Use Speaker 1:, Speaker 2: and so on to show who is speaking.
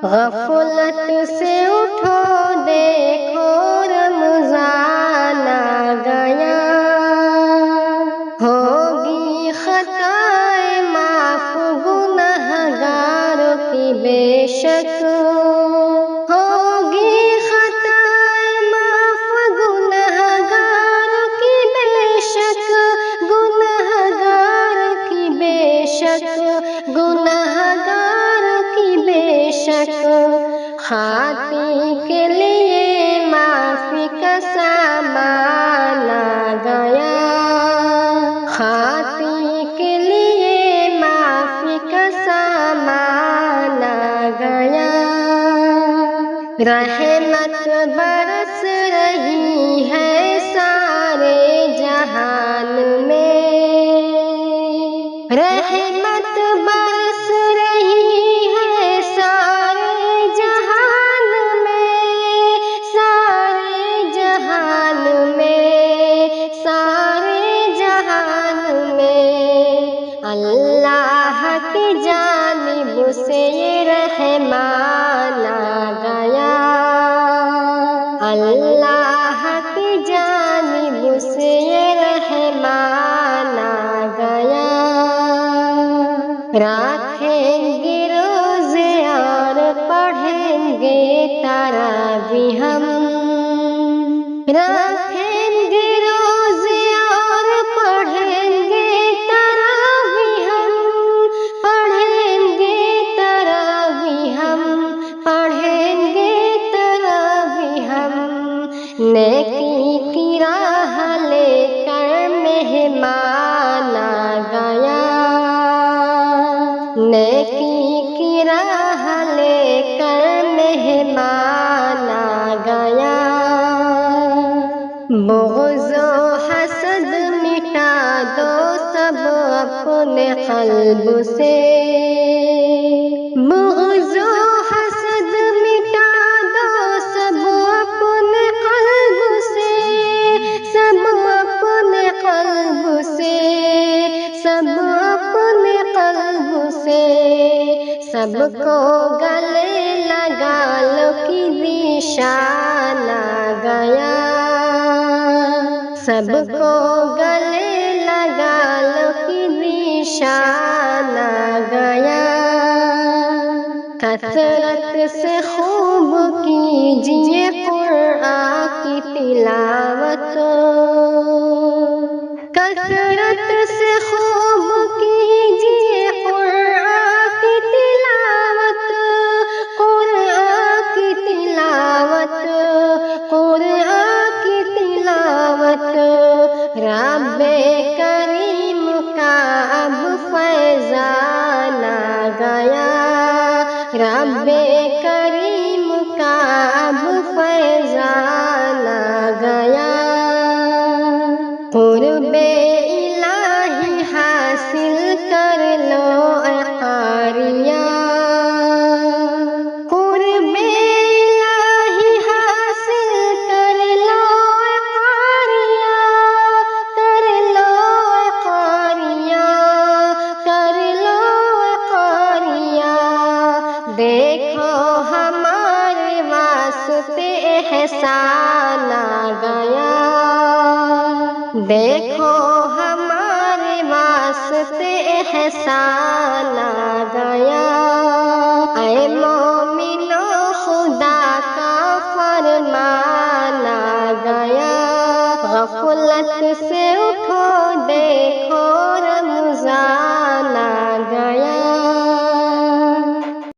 Speaker 1: غفلت سے اٹھو دیکھو رمضان آ گیا، ہوگی خطائیں معاف گنہگاروں کی بے شک، ہوگی خطائیں معاف گنہگاروں کی بے شک، گنہگار کی بے شک، گنہگار کی بے شک، خاطی کے لیے معافی کا سامان آ گیا، خاطی کے لیے معافی کا سامان آ گیا، رحمت برس رہی ہے سارے جہان میں، رحمت برس رہی ہے سارے جہان میں، سارے جہان میں، سارے جہان میں، اللہ کی جانب سے یہ رحمان آ گیا، اللہ کی جانب سے یہ رحمان آ گیا، رکھیں گے روزے اور پڑھیں گے تراویح ہم، رکھیں گے روزے اور پڑھیں گے تراویح ہم، پڑھیں گے تراویح ہم، پڑھیں گے تراویح ہم، نیکی کی راہ لے کر مہمان آ گیا، نیکی کی راہ لے کر مہمان آ گیا، بغض و حسد مٹا دو سب اپنے قلب سے، بغض و حسد مٹا دو سب اپنے قلب سے، سب اپنے قلب سے، سب اپنے قلب سے، سب کو گلے لگا لو کہ ذیشان آ گیا، سب کو گلے لگا لو کہ ذیشان آ گیا، کثرت سے خوب کیجیے قرآن کی تلاوت، کثرت سے خوب کیجیے قرآن کی تلاوت، قرآن کی تلاوت، قرآن کی تلاوت، رب کریم کا اب فیضان آ گیا، رب کریم کا اب فیضان آ گیا، قرب الہی حاصل کر لو اے قاریہ، قرب الہی حاصل کر لو اے قاریہ، کر لو اے قاریہ، کر لو اے قاریہ، دیکھو ہمارے واسطے احسان آ گیا، دیکھو ہمارے واسطے احسان آ گیا۔